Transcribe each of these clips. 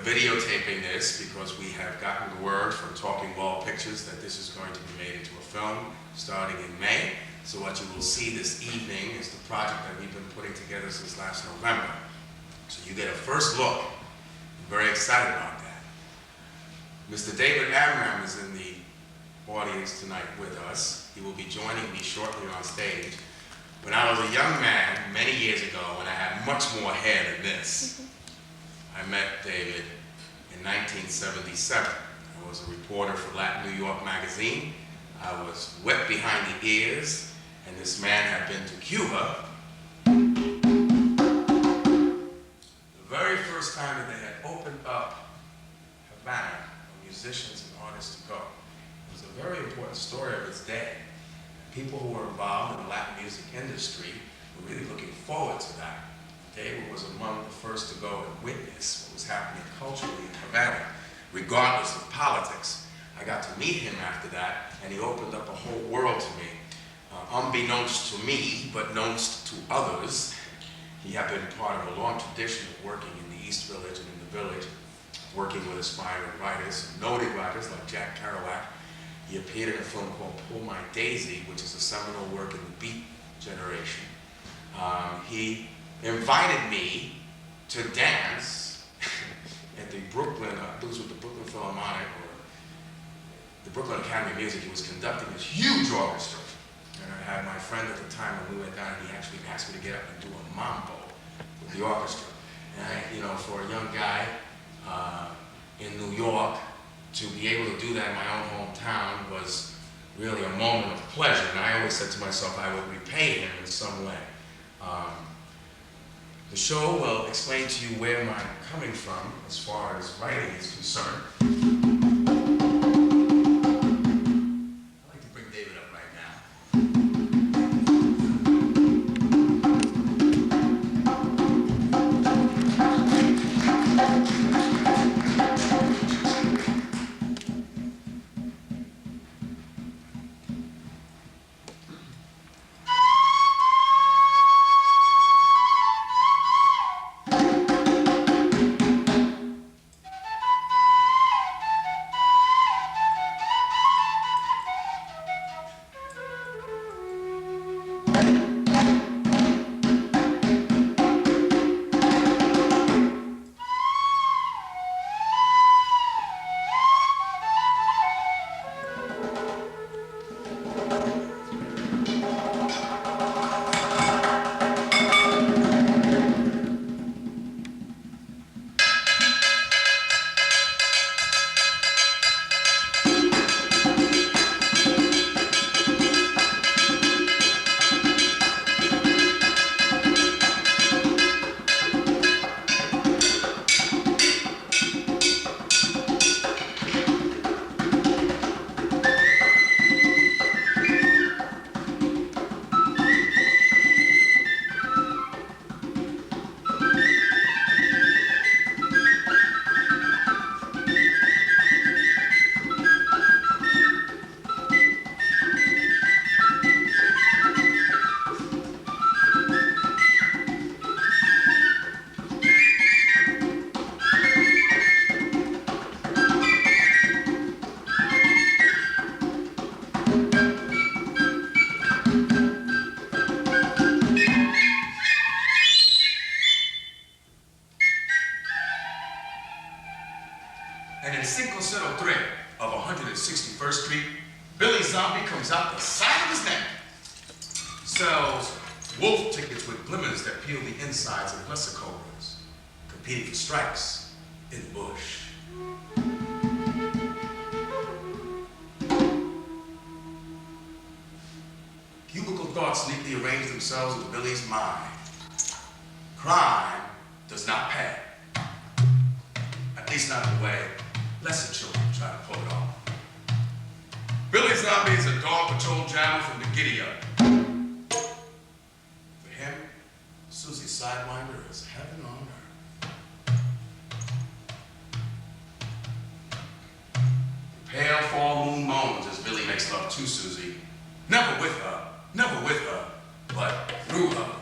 videotaping this because we have gotten the word from Talking Wall Pictures that this is going to be made into a film starting in May. So what you will see this evening is the project that we've been putting together since last November. So you get a first look. I'm very excited about that. Mr. David Amram is in the audience tonight with us. He will be joining me shortly on stage. When I was a young man, many years ago, when I had much more hair than this, I met David in 1977. I was a reporter for Latin New York magazine. I was wet behind the ears, and this man had been to Cuba. The very first time that they had opened up Havana for musicians and artists to go. It was a very important story of its day. People who were involved in the Latin music industry were really looking forward to that. David was among the first to go and witness what was happening culturally in Havana, regardless of politics. I got to meet him after that, and he opened up a whole world to me. Unbeknownst to me, but knownst to others, he had been part of a long tradition of working in the East Village and in the Village, working with aspiring writers, noted writers like Jack Kerouac. He appeared in a film called Pull My Daisy, which is a seminal work in the Beat generation. He invited me to dance at the Brooklyn, I believe it was the Brooklyn Philharmonic or the Brooklyn Academy of Music. He was conducting this huge orchestra. And I had my friend at the time when we went down, and he actually asked me to get up and do a mambo with the orchestra. And for a young guy in New York, to be able to do that in my own hometown was really a moment of pleasure. And I always said to myself I would repay him in some way. The show will explain to you where I'm coming from as far as writing is concerned. I'd like to bring David up right now. And in Cinco Cero Tres of 161st Street, Billy Zombie comes out the side of his neck, sells wolf tickets with glimmers that peel the insides of lesser cobras, competing for stripes in the bush. Cubicle thoughts neatly arrange themselves in Billy's mind. Crime does not pay. At least not in the way lesser children try to pull it off. Billy Zombie is a dog patrol jammer from the giddy-up. For him, Susie Sidewinder is heaven on earth. The pale fall moon moans as Billy makes love to Susie. Never with her, but through her.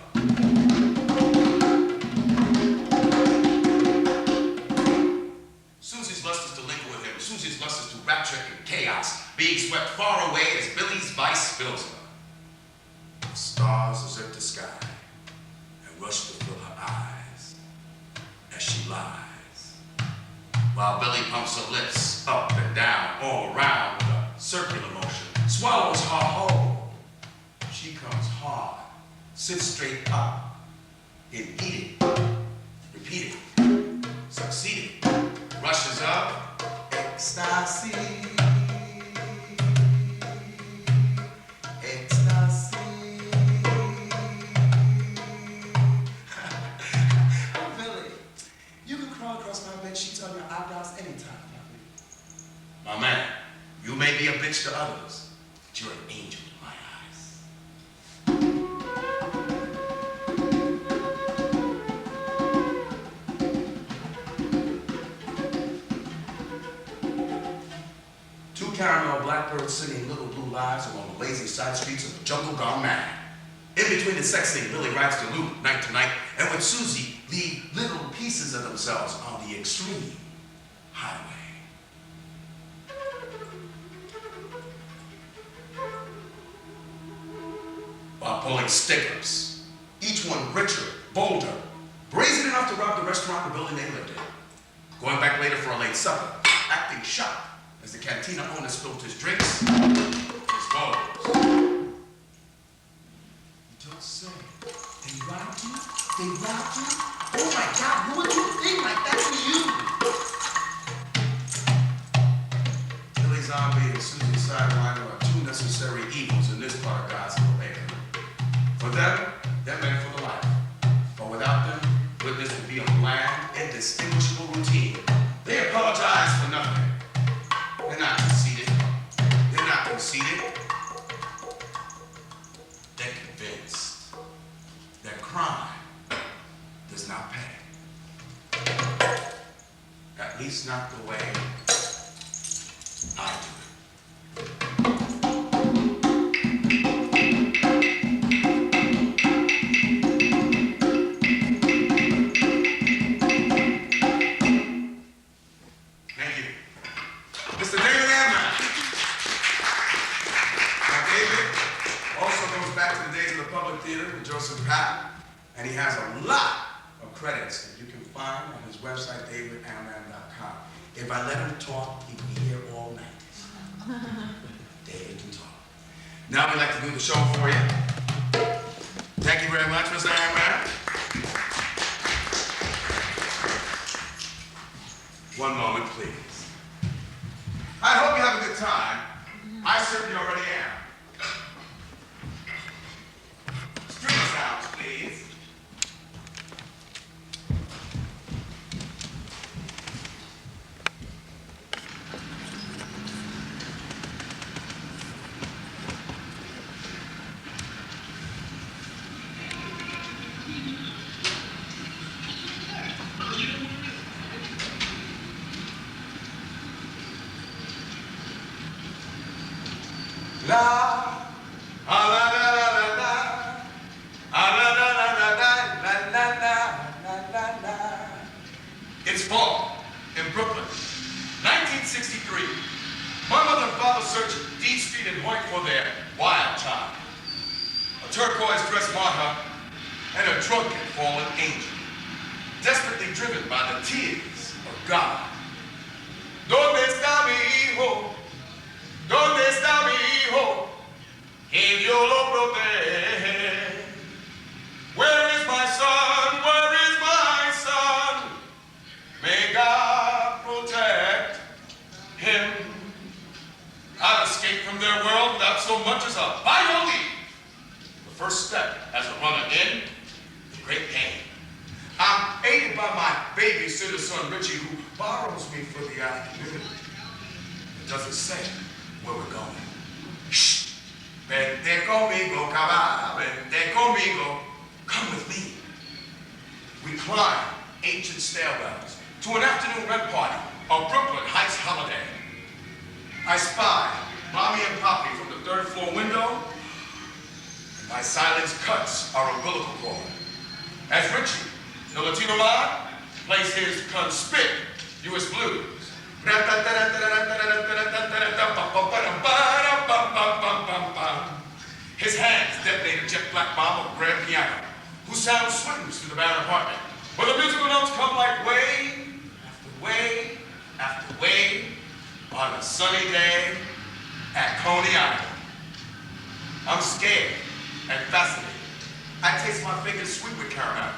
swept far away as Billy's vice fills her. The stars desert the sky and rush to fill her eyes as she lies. While Billy pumps her lips up and down, all around with a circular motion, swallows her whole. She comes hard, sits straight up, impeding, repeating, succeeding, rushes up, ecstasy, ecstasy. Oh, Billy, you can crawl across my bed sheets on your eyebrows anytime, my man, you may be a bitch to others, but you're an angel in my eyes. 2 caramel blackbirds singing little blue lives along the lazy side streets of the jungle gone mad. In between the sexing, Billy rides to loop night to night, and with Susie, leave little pieces of themselves on the extreme highway. While pulling stickers, each one richer, bolder, brazen enough to rob the restaurant the building they lived in. Going back later for a late supper, acting shocked as the cantina owner spilled his drinks, his bottles. You don't say. They robbed you? They robbed you? Oh my God, who would do a thing like that to you? Billy Zombie and Susie Sideline are 2 necessary evils in this part of God's little acre. For them, they're meant for the life. But without them, goodness would be a bland, indistinguishable routine. They apologize for nothing. They're not conceited. They're not conceited. They're convinced that crime does not pay. At least not the way I do it. And he has a lot of credits that you can find on his website, davidamram.com. If I let him talk, he'd be here all night. David can talk. Now we'd like to do the show for you. Thank you very much, Mr. Amram. One moment, please. I hope you have a good time. I certainly already am. String sounds, please. La, la la la la la, la la la la la la la la. It's fall in Brooklyn, 1963. My mother and father searched D Street and Hoyt for their wild child. A turquoise-dressed martyr and a drunken fallen angel, desperately driven by the tears of God. ¿Dónde está mi hijo? ¿Dónde está mi hijo? Que Dios lo protege. Where is my son? Where is my son? May God protect him. I've escaped from their world without so much as a vital leap. The first step as a runner in the great game. I'm aided by my babysitter son Richie, who borrows me for the afternoon. It doesn't say where we're going. Shh! Vente conmigo, cabal, vente conmigo. Come with me. We climb ancient stairwells to an afternoon rent party, a Brooklyn Heights holiday. I spy Mommy and Poppy from the 3rd floor window. My silence cuts our umbilical cord. As Richie, the Latino man, plays his conspicuous blues. His hands detonate a jet black bomb of grand piano, whose sound swings through the barren apartment, where the musical notes come like wave after wave after wave on a sunny day at Coney Island. I'm scared and fascinated. I taste my fingers sweet with caramel.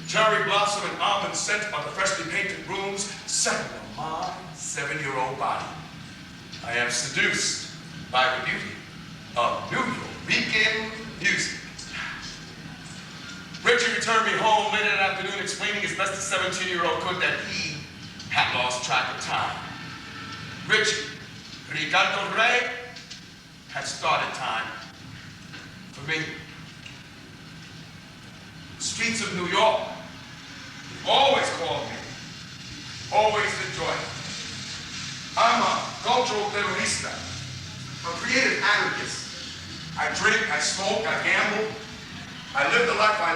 Cherry blossom and almond scent of the freshly painted rooms settle on my 7-year-old body. I am seduced by the beauty of New York music. Richie returned me home late in the afternoon explaining as best a 17-year-old could that he had lost track of time. Richie, Ricardo Rey, had started time for me. The streets of New York always called me, always enjoyed it. I'm a cultural terrorista, a creative anarchist. I drink, I smoke, I gamble. I live the life I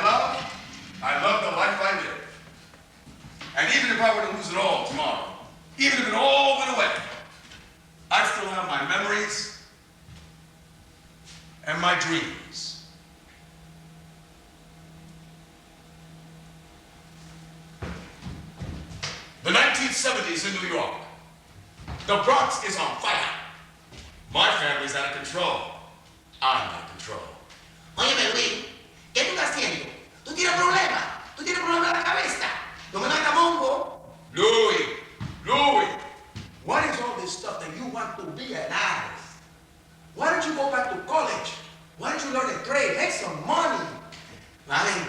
love the life I live. And even if I were to lose it all tomorrow, even if it all went away, I still have my memories and my dreams. The 1970s in New York. The Bronx is on fire. My family's out of control. I'm out of control. Óyeme, Luis, ¿qué tú estás haciendo? ¿Tú tienes problemas? ¿Tú tienes problemas en la cabeza? ¿No me hagas mongo? Louis, what is all this stuff that you want to be an artist? Why don't you go back to college? Why don't you learn a trade, make some money? Mami,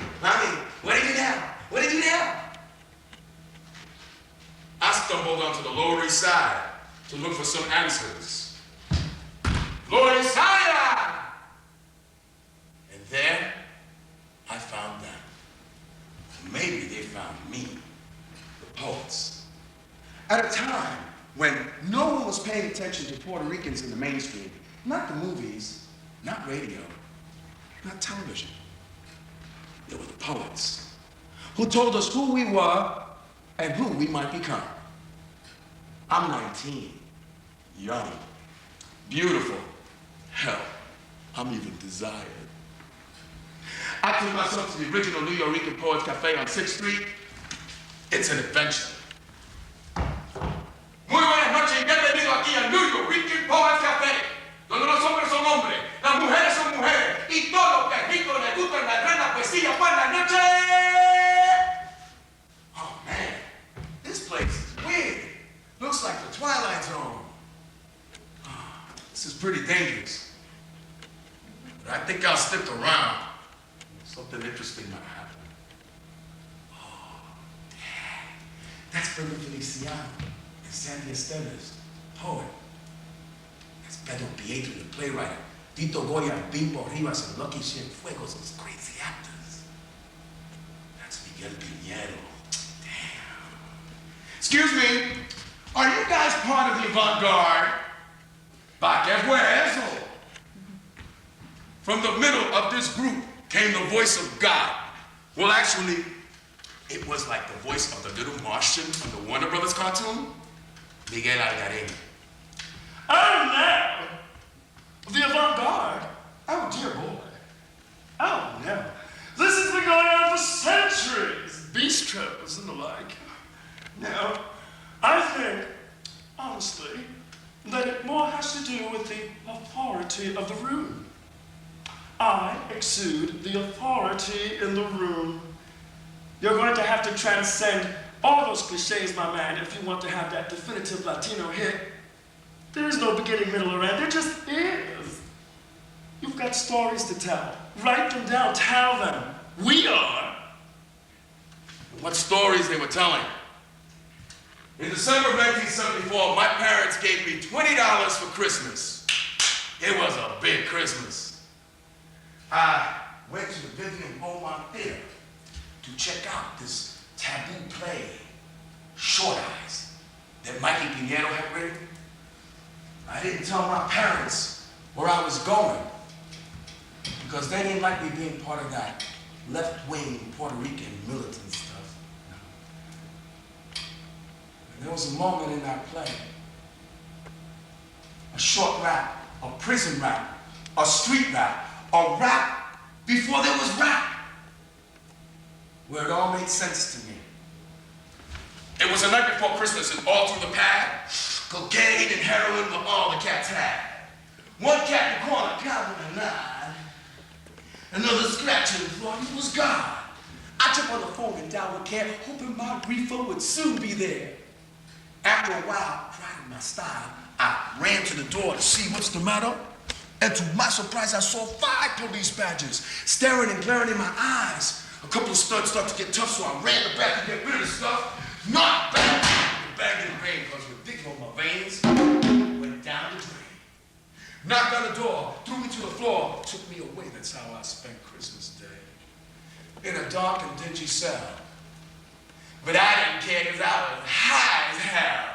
what did you do? What did you do? I stumbled onto the Lower East Side to look for some answers. Lower East Side! And there, I found them. Maybe they found me, the poets. At a time when no one was paying attention to Puerto Ricans in the mainstream, not the movies, not radio, not television. They were the poets who told us who we were and who we might become. I'm 19, young, beautiful. Hell, I'm even desired. I took myself to the original New York Poets Cafe on 6th Street. It's an adventure. Muy buenas noches y bienvenido aquí al New York Poets Cafe, donde los hombres son hombres, las mujeres son mujeres, y todo lo que rico le gusta en la gran poesía. Buenas noches! Oh man, this place is weird. Looks like the Twilight Zone. Oh, this is pretty dangerous. But I think I'll stick around. Something interesting might happen. Oh, Dad. That's Fernando Feliciano and Sandy Esteves, poet. That's Pedro Pietro, the playwright. Tito Goya, Bimbo Rivas, and Lucky Cienfuegos, those crazy actors. That's Miguel Piñero. Damn. Excuse me, are you guys part of the avant-garde? Pa que eso? From the middle of this group came the voice of God. Well, actually, it was like the voice of the little Martian from the Warner Brothers cartoon, Miguel Algarín. Oh, no! The avant-garde? Oh, dear boy. Oh, no. This has been going on for centuries. Bistros and the like. No, I think, honestly, that it more has to do with the authority of the room. I exude the authority in the room. You're going to have to transcend all those cliches, my man, if you want to have that definitive Latino hit. There is no beginning, middle, or end. There just is. You've got stories to tell. Write them down. Tell them. We are. What stories they were telling? In December of 1974, my parents gave me $20 for Christmas. It was a big Christmas. I went to the Vivian Beaumont Theater to check out this taboo play, Short Eyes, that Mikey Pinheiro had written. I didn't tell my parents where I was going because they didn't like me being part of that left-wing Puerto Rican militant stuff. And there was a moment in that play, a short rap, a prison rap, a street rap, a rap before there was rap, where it all made sense to me. It was a night before Christmas, and all through the pad, cocaine and heroin were all the cats had. One cat in the corner counting a nine, another scratching the floor, he was gone. I took on the phone and dialed with care, hoping my reefer would soon be there. After a while, pride in my style, I ran to the door to see what's the matter. And to my surprise, I saw 5 police badges staring and glaring in my eyes. A couple of studs started to get tough, so I ran the back to get rid of the stuff. Knocked back the bag in the rain, because ridiculous my veins went down the drain. Knocked on the door, threw me to the floor, took me away. That's how I spent Christmas Day. In a dark and dingy cell. But I didn't care, because I was high as hell.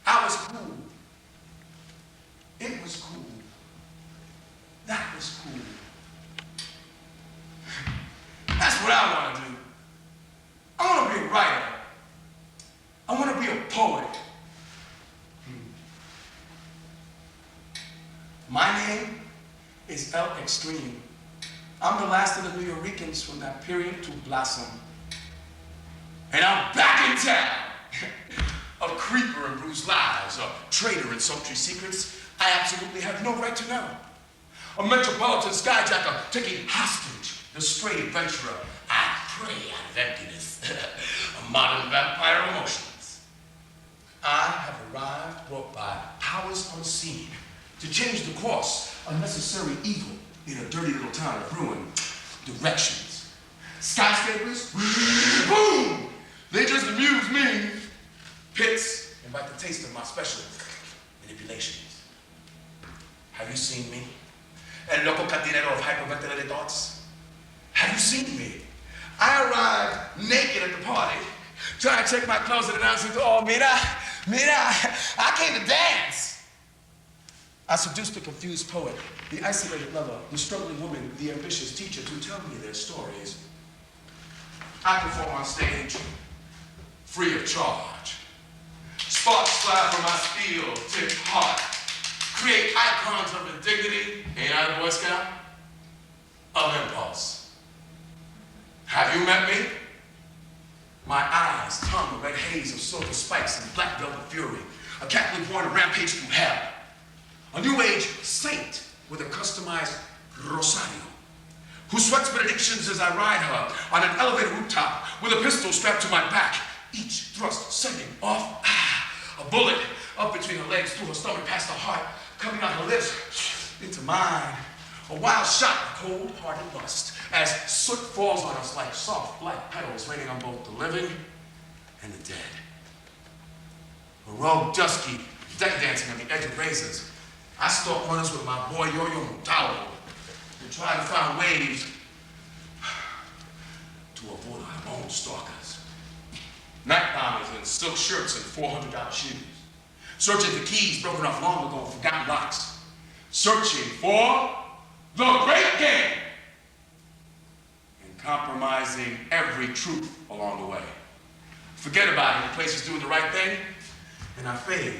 I was cool. It was cool. That was cool. That's what I want to do. I want to be a writer. I want to be a poet. My name is El Extreme. I'm the last of the New Yorkers from that period to blossom. And I'm back in town. A creeper in bruised lives, a traitor in sultry secrets I absolutely have no right to know. A metropolitan skyjacker taking hostage the stray adventurer. I prey out of emptiness. A modern vampire of emotions. I have arrived, brought by powers unseen, to change the course of necessary evil in a dirty little town of ruin. Directions. Skyscrapers? Boom! They just amuse me. Pits invite the taste of my special manipulations. Have you seen me? El loco cantinero of hyperventilated thoughts? Have you seen me? I arrived naked at the party, trying to check my clothes and announcing, oh, mira, I came to dance. I seduced the confused poet, the isolated lover, the struggling woman, the ambitious teacher to tell me their stories. I perform on stage, free of charge. Sparks fly from my steel tipped heart. Create icons of indignity, ain't I the Boy Scout? Of impulse. Have you met me? My eyes tongue a red haze of silver spikes and black velvet fury. A Catholic born to rampage through hell. A new age saint with a customized rosario, who sweats benedictions as I ride her on an elevated rooftop with a pistol strapped to my back, each thrust sending off a bullet up between her legs, through her stomach, past her heart, coming out her lips into mine. A wild shot of cold-hearted lust as soot falls on us like soft black petals raining on both the living and the dead. A rogue dusky deck dancing on the edge of razors. I stalk runners with my boy Yo-Yo Mutalo and try to find ways to avoid our own stalkers. Night bombers in silk shirts and $400 shoes. Searching for keys broken off long ago and forgotten locks. Searching for the great game. And compromising every truth along the way. Forget about it, the place is doing the right thing, and I fade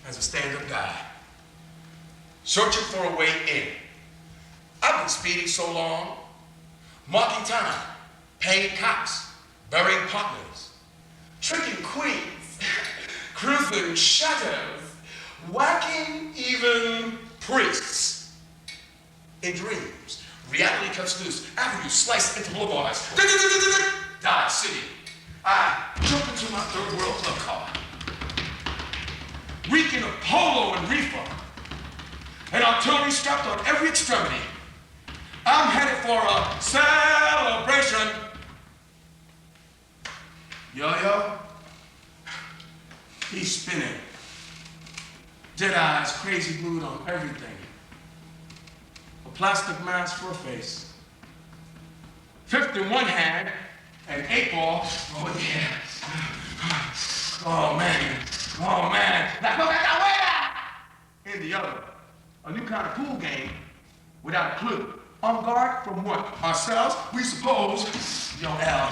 as a stand-up guy. Searching for a way in. I've been speeding so long, marking time, paying cops, burying partners, tricking queens, cruising shadows, whacking even priests. In dreams, reality cuts loose, avenues slice into boulevards. Dodge City. I jump into my third world club car, reeking of polo and reefer, and artillery strapped on every extremity. I'm headed for a celebration. Yo-Yo, he's spinning. Dead eyes, crazy glued on everything. A plastic mask for a face. Fifth in one hand, and 8-ball, oh yeah. Oh man, La Coca-Cola! In the other, a new kind of pool game without a clue. On guard from what? Ourselves? We suppose. Yo, L.